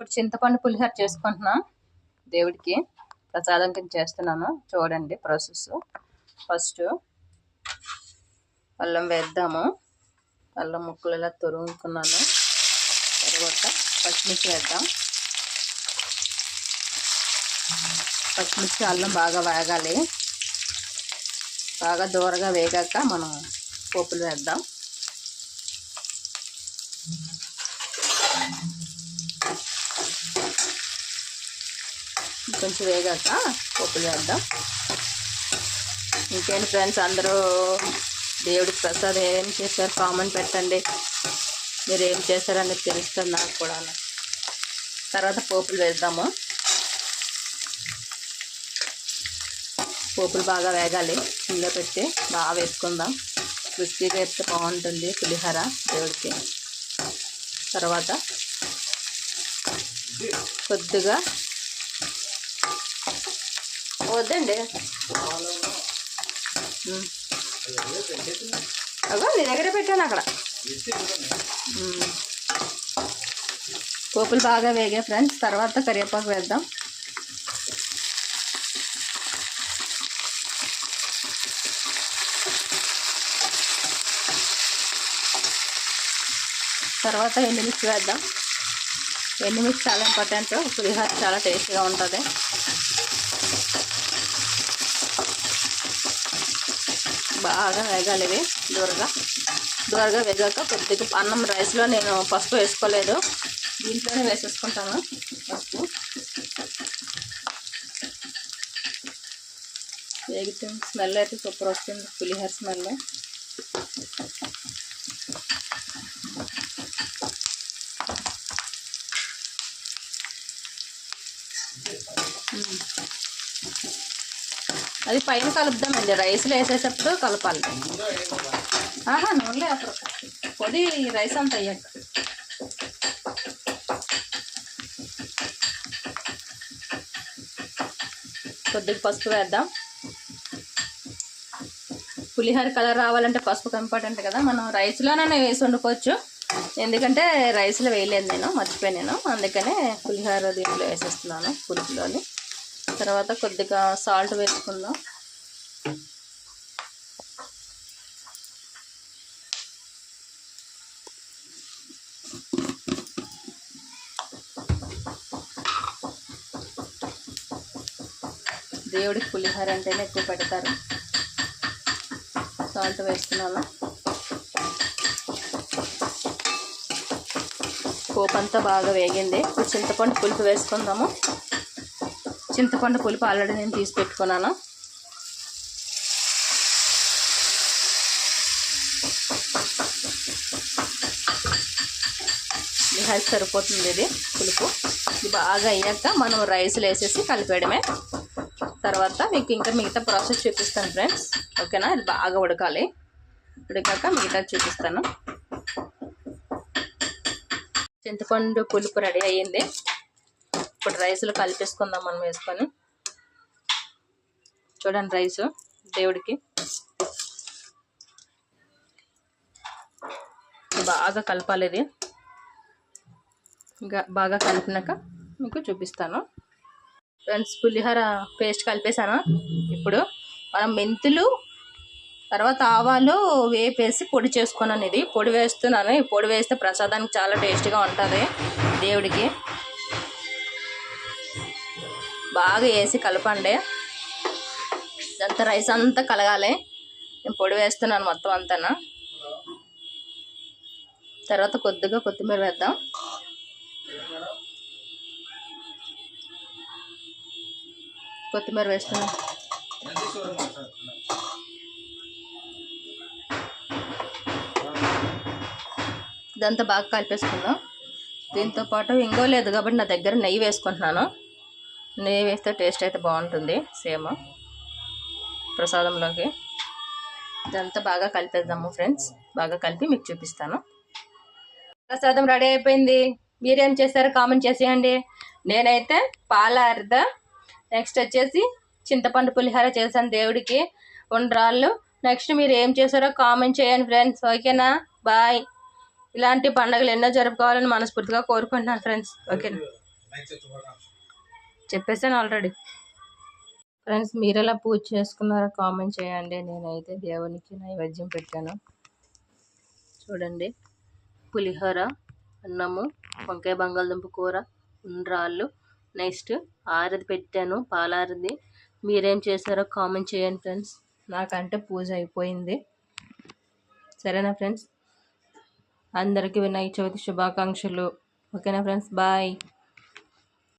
ఇప్పుడు చింతపండు పులిహోర చేసుకుంటున్నాం. దేవుడికి ప్రసాదం కింద చేస్తున్నాను. చూడండి ప్రాసెస్. ఫస్ట్ అల్లం వేద్దాము. అల్లం ముక్కలు ఇలా తురుముకున్నాను. తర్వాత పచ్చిమిర్చి వేద్దాం. పచ్చిమిర్చి అల్లం బాగా వేగాలి. బాగా దూరగా వేగాక మనం పోపులు వేద్దాం. కొంచెం వేగాక పోపులు వేద్దాం. ఇంకేంటి ఫ్రెండ్స్, అందరూ దేవుడికి ప్రసాదం ఏం చేశారు కామెంట్ పెట్టండి. మీరు ఏం చేశారనేది తెలుస్తుంది నాకు కూడా. తర్వాత పోపులు వేద్దాము. పోపులు బాగా వేగాలి. చిన్న పెట్టి బాగా వేసుకుందాం. క్రిస్పీగా వేస్తే బాగుంటుంది పులిహోర దేవుడికి. తర్వాత కొద్దిగా వద్దండి, అగో నీ దగ్గర పెట్టాను అక్కడ. పోపులు బాగా వేగాయి ఫ్రెండ్స్. తర్వాత కరివేపాకు వేద్దాం. తర్వాత ఎండుమిర్చి వేద్దాం. ఎండుమిర్చి చాలా ఇంపార్టెంట్. పులిహోర చాలా టేస్టీగా ఉంటుంది. బాగా వేగాలి ఇవి. దూరగా వేగాక కొద్దిగా అన్నం రైస్లో నేను పసుపు వేసుకోలేదు, దీంట్లోనే వేసేసుకుంటాను పసుపు. వేగుతుంది. స్మెల్ అయితే సూపర్ వస్తుంది, పులిహోర స్మెల్. అది పైన కలుపుదామండి, రైస్లో వేసేటప్పుడు కలపాలి. నూనెలే అప్పుడు పొడి రైస్ అంతా అయ్యాక. కొద్దిగా పసుపు వేద్దాం. పులిహోర కలర్ రావాలంటే పసుపు ఇంపార్టెంట్ కదా. మనం రైస్లోనే వేసి వండుకోవచ్చు, ఎందుకంటే రైస్లో వేయలేదు నేను, మర్చిపోయాను. అందుకనే పులిహోర దీంట్లో వేసేస్తున్నాను, పులుపులోని. తర్వాత కొద్దిగా సాల్ట్ వేసుకుందాం. దేవుడికి పులిహోర అంటేనే ఎక్కువ పెడతారు. సాల్ట్ వేస్తున్నాను. పోపు అంతా బాగా వేగింది. ఇప్పుడు చింతపండు పులుపు వేసుకుందాము. చింతపండు పులుపు ఆల్రెడీ నేను తీసి పెట్టుకున్నాను. పులిహోర సరిపోతుంది ఇది పులుపు. ఇది బాగా అయ్యాక మనం రైస్లు వేసేసి కలిపేయడమే. తర్వాత మీకు ఇంకా మిగతా ప్రాసెస్ చూపిస్తాను ఫ్రెండ్స్, ఓకేనా. ఇది బాగా ఉడకాలి. ఉడికాక మిగతా చూపిస్తాను. చింతపండు పులుపు రెడీ అయ్యింది. ఇప్పుడు రైస్లో కలిపేసుకుందాం మనం వేసుకొని. చూడండి రైసు దేవుడికి బాగా కలపాలి. ఇది ఇంకా బాగా కలిపినాక మీకు చూపిస్తాను ఫ్రెండ్స్. పులిహోర పేస్ట్ కలిపేసాను. ఇప్పుడు మనం మెంతులు తర్వాత ఆవాలు వేపేసి పొడి చేసుకున్నాను. ఇది పొడి వేస్తున్నాను. ఈ పొడి వేస్తే ప్రసాదానికి చాలా టేస్టీగా ఉంటుంది దేవుడికి. బాగా వేసి కలపండి. ఇదంతా రైస్ అంతా కలగాలి. నేను పొడి వేస్తున్నాను మొత్తం అంతా. తర్వాత కొద్దిగా కొత్తిమీర వేద్దాం. కొత్తిమీర వేస్తున్నాం. ఇదంతా బాగా కలిపేసుకుందాం. దీంతో పాటు ఇంగో లేదు కాబట్టి నా దగ్గర నెయ్యి వేసుకుంటున్నాను. నెయ్యి వేస్తే టేస్ట్ అయితే బాగుంటుంది సేమ్ ప్రసాదంలోకి. ఇదంతా బాగా కలిపేద్దాము ఫ్రెండ్స్. బాగా కలిపి మీకు చూపిస్తాను. ప్రసాదం రెడీ అయిపోయింది. మీరేం చేశారో కామెంట్ చేసేయండి. నేనైతే పాల అర్ధ, నెక్స్ట్ వచ్చేసి చింతపండు పులిహోర చేశాను దేవుడికి, ఉండ్రాళ్ళు. నెక్స్ట్ మీరు ఏం చేశారో కామెంట్ చేయండి ఫ్రెండ్స్, ఓకేనా. బాయ్. ఇలాంటి పండుగలు ఎన్నో జరుపుకోవాలని మనస్ఫూర్తిగా కోరుకుంటున్నాను ఫ్రెండ్స్, ఓకేనా. చెప్పేసాను ఆల్రెడీ. ఫ్రెండ్స్, మీరు ఎలా పూజ చేసుకున్నారో కామెంట్ చేయండి. నేనైతే దేవునికి నైవేద్యం పెట్టాను. చూడండి, పులిహోర, అన్నము, వంకాయ బంగాళదుంప కూర, ఉండ్రాళ్ళు, నెక్స్ట్ ఆరతి పెట్టాను, పాలారది. మీరేం చేశారో కామెంట్ చేయండి ఫ్రెండ్స్. నాకంటే పూజ అయిపోయింది. సరేనా ఫ్రెండ్స్, అందరికీ వినాయక చవితి శుభాకాంక్షలు. ఓకేనా ఫ్రెండ్స్, బాయ్.